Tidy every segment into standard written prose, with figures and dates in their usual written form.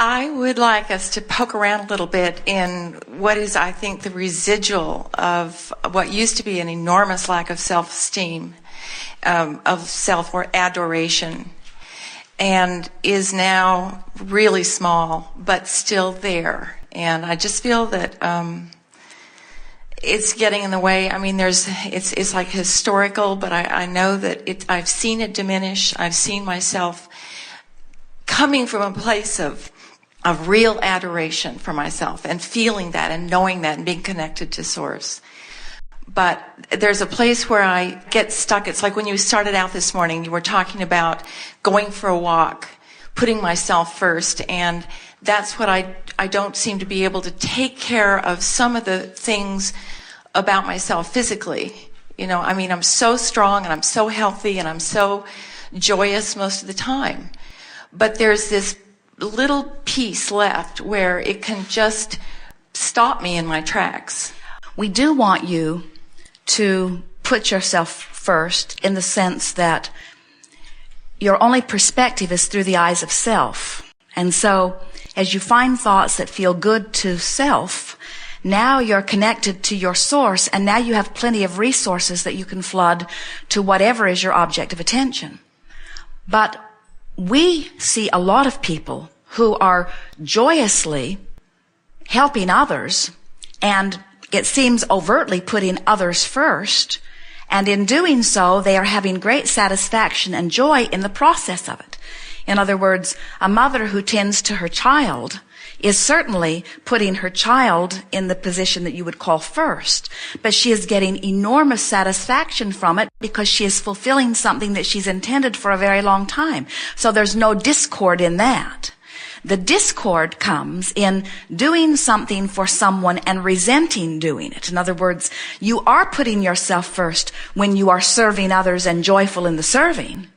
I would like us to poke around a little bit in what is, I think, the residual of what used to be an enormous lack of self-esteem, of self or adoration, and is now really small, but still there. And I just feel that it's getting in the way. I mean, it's like historical, but I know that I've seen it diminish. I've seen myself coming from a place of real adoration for myself and feeling that and knowing that and being connected to Source. But there's a place where I get stuck. It's like when you started out this morning, you were talking about going for a walk, putting myself first, and that's what I don't seem to be able to take care of some of the things about myself physically. You know, I mean, I'm so strong and I'm so healthy and I'm so joyous most of the time. But there's this little piece left where it can just stop me in my tracks. We do want you to put yourself first in the sense that your only perspective is through the eyes of self. And so as you find thoughts that feel good to self, now you're connected to your source, and now you have plenty of resources that you can flood to whatever is your object of attention. But we see a lot of people who are joyously helping others, and it seems overtly putting others first, and in doing so, they are having great satisfaction and joy in the process of it. In other words, a mother who tends to her child is certainly putting her child in the position that you would call first, but she is getting enormous satisfaction from it because she is fulfilling something that she's intended for a very long time. So there's no discord in that. The discord comes in doing something for someone and resenting doing it. In other words, you are putting yourself first when you are serving others and joyful in the serving.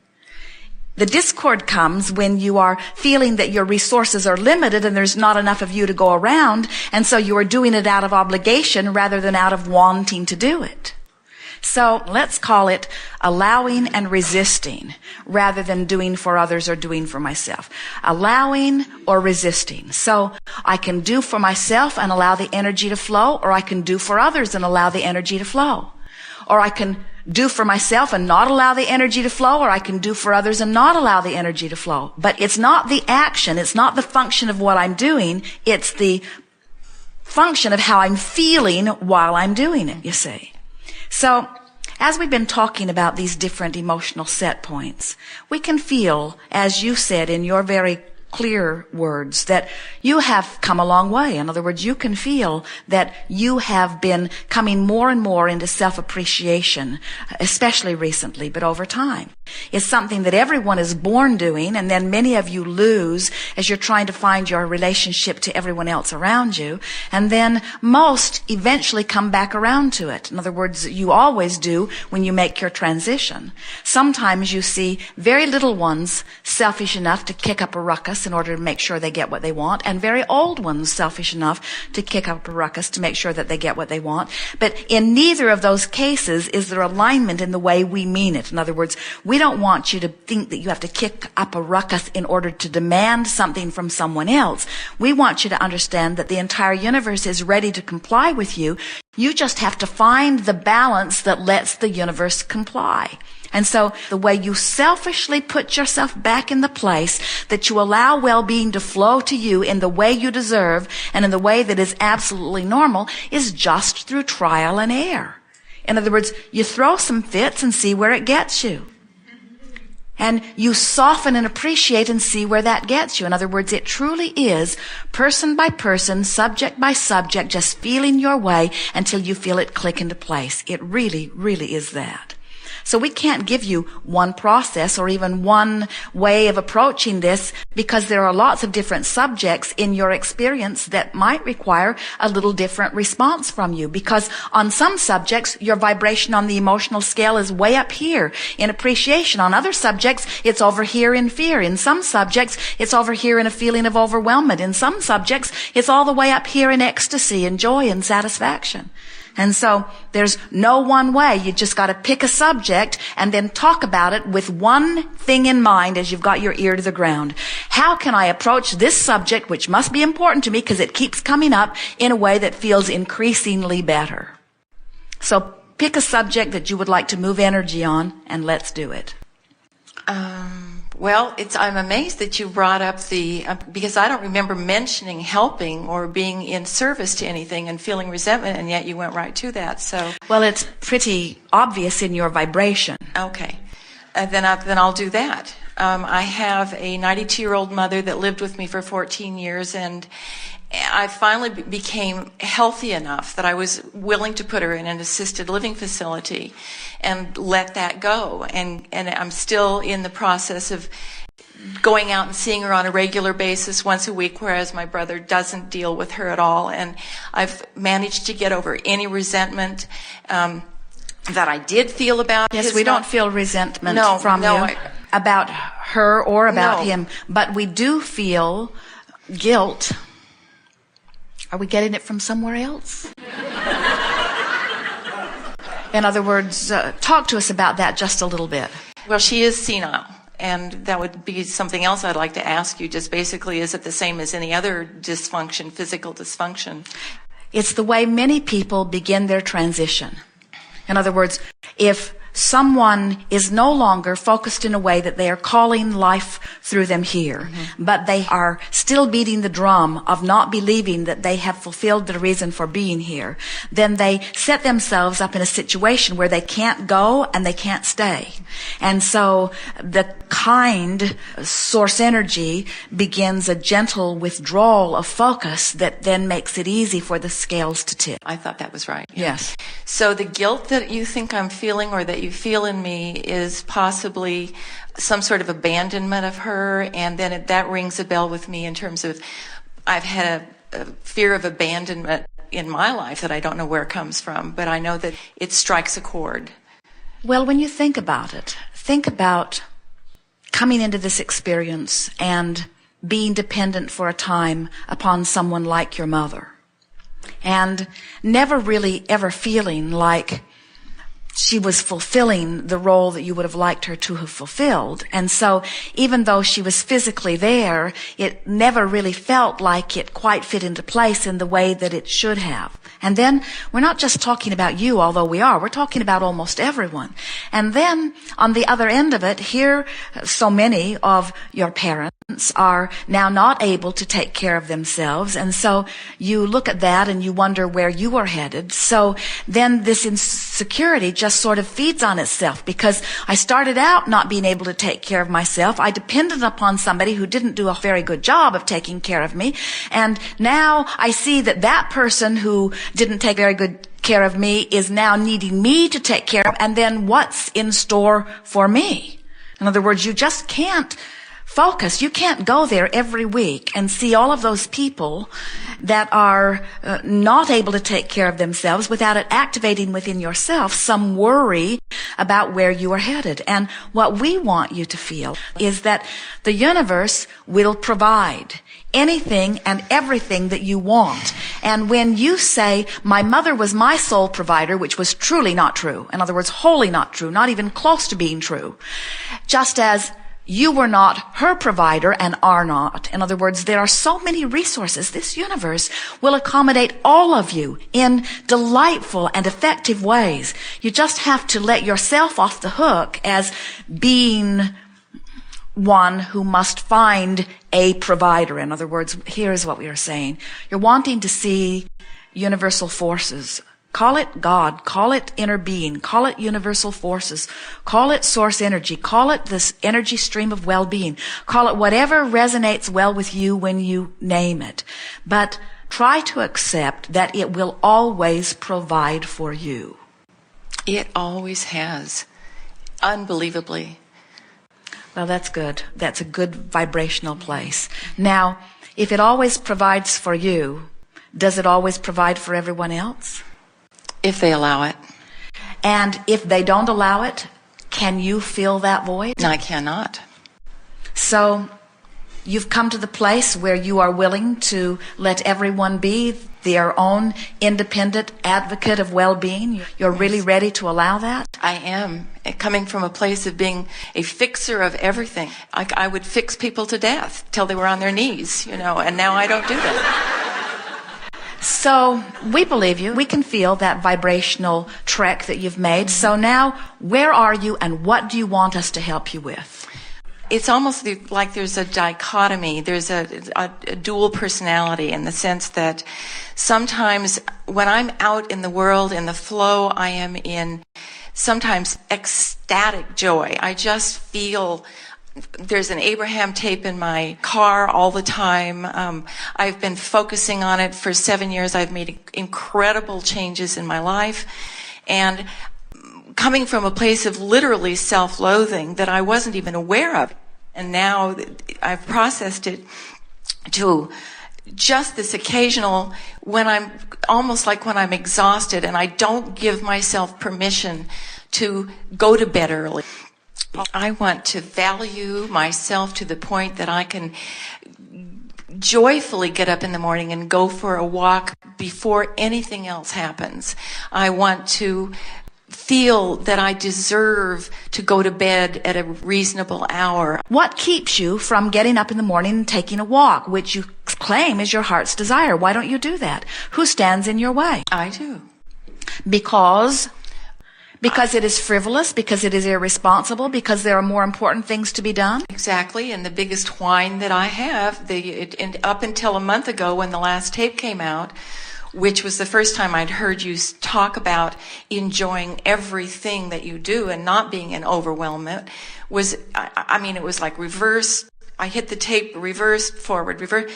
The discord comes when you are feeling that your resources are limited and there's not enough of you to go around, and so you are doing it out of obligation rather than out of wanting to do it. So let's call it allowing and resisting rather than doing for others or doing for myself. Allowing or resisting. So I can do for myself and allow the energy to flow, or I can do for others and allow the energy to flow. Or I can do for myself and not allow the energy to flow, or I can do for others and not allow the energy to flow. But it's not the action, it's not the function of what I'm doing, it's the function of how I'm feeling while I'm doing it, you see. So, as we've been talking about these different emotional set points, we can feel, as you said in your very clear words, that you have come a long way. In other words, you can feel that you have been coming more and more into self-appreciation, especially recently, but over time. It's something that everyone is born doing, and then many of you lose as you're trying to find your relationship to everyone else around you, and then most eventually come back around to it. In other words, you always do when you make your transition. Sometimes you see very little ones selfish enough to kick up a ruckus in order to make sure they get what they want, and very old ones selfish enough to kick up a ruckus to make sure that they get what they want. But in neither of those cases is there alignment in the way we mean it. In other words, we don't want you to think that you have to kick up a ruckus in order to demand something from someone else. We want you to understand that the entire universe is ready to comply with you. You just have to find the balance that lets the universe comply. And so the way you selfishly put yourself back in the place that you allow well-being to flow to you in the way you deserve and in the way that is absolutely normal is just through trial and error. In other words, you throw some fits and see where it gets you. And you soften and appreciate and see where that gets you. In other words, it truly is person by person, subject by subject, just feeling your way until you feel it click into place. It really, really is that. So we can't give you one process or even one way of approaching this, because there are lots of different subjects in your experience that might require a little different response from you. Because on some subjects, your vibration on the emotional scale is way up here in appreciation. On other subjects, it's over here in fear. In some subjects, it's over here in a feeling of overwhelmment. In some subjects, it's all the way up here in ecstasy and joy and satisfaction. And so there's no one way. You just got to pick a subject and then talk about it with one thing in mind as you've got your ear to the ground. How can I approach this subject, which must be important to me because it keeps coming up, in a way that feels increasingly better? So pick a subject that you would like to move energy on, and let's do it. Well, I'm amazed that you brought up because I don't remember mentioning helping or being in service to anything and feeling resentment, and yet you went right to that. So, well, it's pretty obvious in your vibration. Okay, then I'll do that. I have a 92-year-old mother that lived with me for 14 years, and I finally became healthy enough that I was willing to put her in an assisted living facility and let that go. And I'm still in the process of going out and seeing her on a regular basis once a week, whereas my brother doesn't deal with her at all. And I've managed to get over any resentment that I did feel about his. Yes, we don't feel resentment from you about her or about him, but we do feel guilt. Are we getting it from somewhere else? In other words, talk to us about that just a little bit. Well, she is senile, and that would be something else I'd like to ask you. Just basically, is it the same as any other dysfunction, physical dysfunction? It's the way many people begin their transition. In other words, if someone is no longer focused in a way that they are calling life through them here, but they are still beating the drum of not believing that they have fulfilled the reason for being here, then they set themselves up in a situation where they can't go and they can't stay. And so the kind source energy begins a gentle withdrawal of focus that then makes it easy for the scales to tip. I thought that was right. Yes. So the guilt that you think I'm feeling, or that you feel in me, is possibly some sort of abandonment of her, and then that rings a bell with me in terms of I've had a fear of abandonment in my life that I don't know where it comes from, but I know that it strikes a chord. Well, when you think about it, think about coming into this experience and being dependent for a time upon someone like your mother, and never really ever feeling like she was fulfilling the role that you would have liked her to have fulfilled. And so even though she was physically there, it never really felt like it quite fit into place in the way that it should have. And then we're not just talking about you, although we're talking about almost everyone. And then on the other end of it, here so many of your parents are now not able to take care of themselves. And so you look at that and you wonder where you are headed. So then this insecurity just sort of feeds on itself, because I started out not being able to take care of myself. I depended upon somebody who didn't do a very good job of taking care of me. And now I see that that person who didn't take very good care of me is now needing me to take care of. And then what's in store for me? In other words, you just can't focus. You can't go there every week and see all of those people that are not able to take care of themselves without it activating within yourself some worry about where you are headed. And what we want you to feel is that the universe will provide anything and everything that you want. And when you say, my mother was my sole provider, which was truly not true, in other words, wholly not true, not even close to being true, just as you were not her provider and are not. In other words, there are so many resources. This universe will accommodate all of you in delightful and effective ways. You just have to let yourself off the hook as being one who must find a provider. In other words, here's what we are saying. You're wanting to see universal forces. Call it God, call it inner being, call it universal forces, call it source energy, call it this energy stream of well-being, call it whatever resonates well with you when you name it. But try to accept that it will always provide for you. It always has. Unbelievably. Well, that's good. That's a good vibrational place. Now, if it always provides for you, does it always provide for everyone else? If they allow it. And if they don't allow it, can you fill that void? No, I cannot. So you've come to the place where you are willing to let everyone be their own independent advocate of well-being. You're really ready to allow that? I am. Coming from a place of being a fixer of everything. I would fix people to death till they were on their knees, and now I don't do that. So we believe you. We can feel that vibrational trek that you've made. So now, where are you and what do you want us to help you with? It's almost like there's a dichotomy. There's a dual personality in the sense that sometimes when I'm out in the world, in the flow, I am in sometimes ecstatic joy. I just feel there's an Abraham tape in my car all the time. I've been focusing on it for 7 years. I've made incredible changes in my life. And coming from a place of literally self-loathing that I wasn't even aware of. And now I've processed it to just this occasional, when I'm almost like when I'm exhausted and I don't give myself permission to go to bed early. I want to value myself to the point that I can joyfully get up in the morning and go for a walk before anything else happens. I want to feel that I deserve to go to bed at a reasonable hour. What keeps you from getting up in the morning and taking a walk, which you claim is your heart's desire? Why don't you do that? Who stands in your way? I do. Because it is frivolous, because it is irresponsible, because there are more important things to be done? Exactly, and the biggest whine that I have, up until a month ago when the last tape came out, which was the first time I'd heard you talk about enjoying everything that you do and not being in overwhelmment, was, it was like reverse. I hit the tape, reverse, forward, reverse,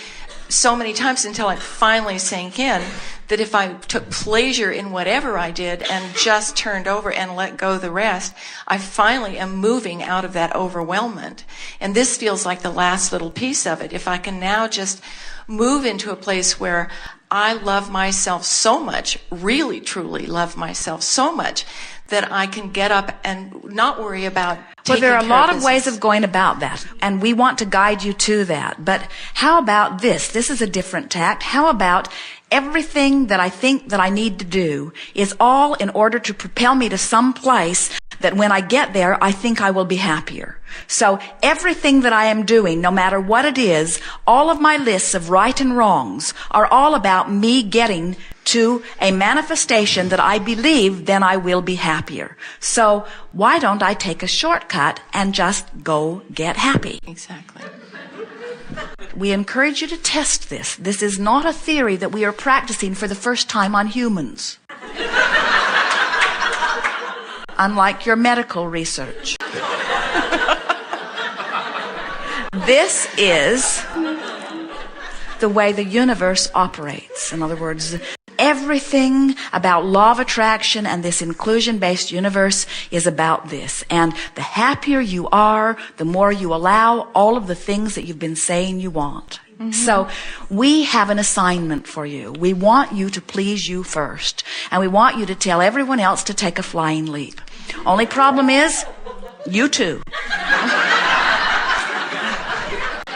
so many times until it finally sank in that if I took pleasure in whatever I did and just turned over and let go the rest, I finally am moving out of that overwhelmment. And this feels like the last little piece of it. If I can now just move into a place where I love myself so much, really, truly love myself so much, that I can get up and not worry about taking there are a care lot of of ways of going about that, and we want to guide you to that. But how about this? This is a different tact. How about everything that I think that I need to do is all in order to propel me to some place that when I get there, I think I will be happier. So everything that I am doing, no matter what it is, all of my lists of right and wrongs are all about me getting to a manifestation that I believe then I will be happier. So why don't I take a shortcut and just go get happy? Exactly. We encourage you to test this. This is not a theory that we are practicing for the first time on humans. Unlike your medical research. This is the way the universe operates. In other words, everything about law of attraction and this inclusion-based universe is about this. And the happier you are, the more you allow all of the things that you've been saying you want. Mm-hmm. So we have an assignment for you. We want you to please you first. And we want you to tell everyone else to take a flying leap. Only problem is, you too.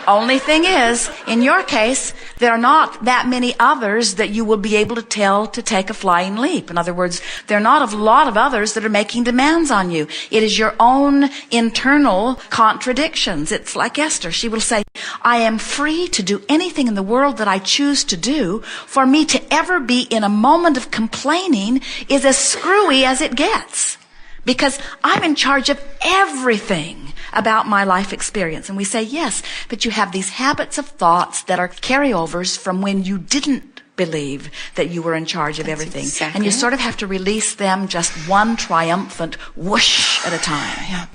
Only thing is, in your case, there are not that many others that you will be able to tell to take a flying leap. In other words, there are not a lot of others that are making demands on you. It is your own internal contradictions. It's like Esther. She will say, I am free to do anything in the world that I choose to do. For me to ever be in a moment of complaining is as screwy as it gets. Because I'm in charge of everything about my life experience. And we say, yes, but you have these habits of thoughts that are carryovers from when you didn't believe that you were in charge of everything. Exactly. And you sort of have to release them just one triumphant whoosh at a time. Yeah.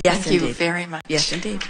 Yes, Thank indeed. you very much. Yes, indeed.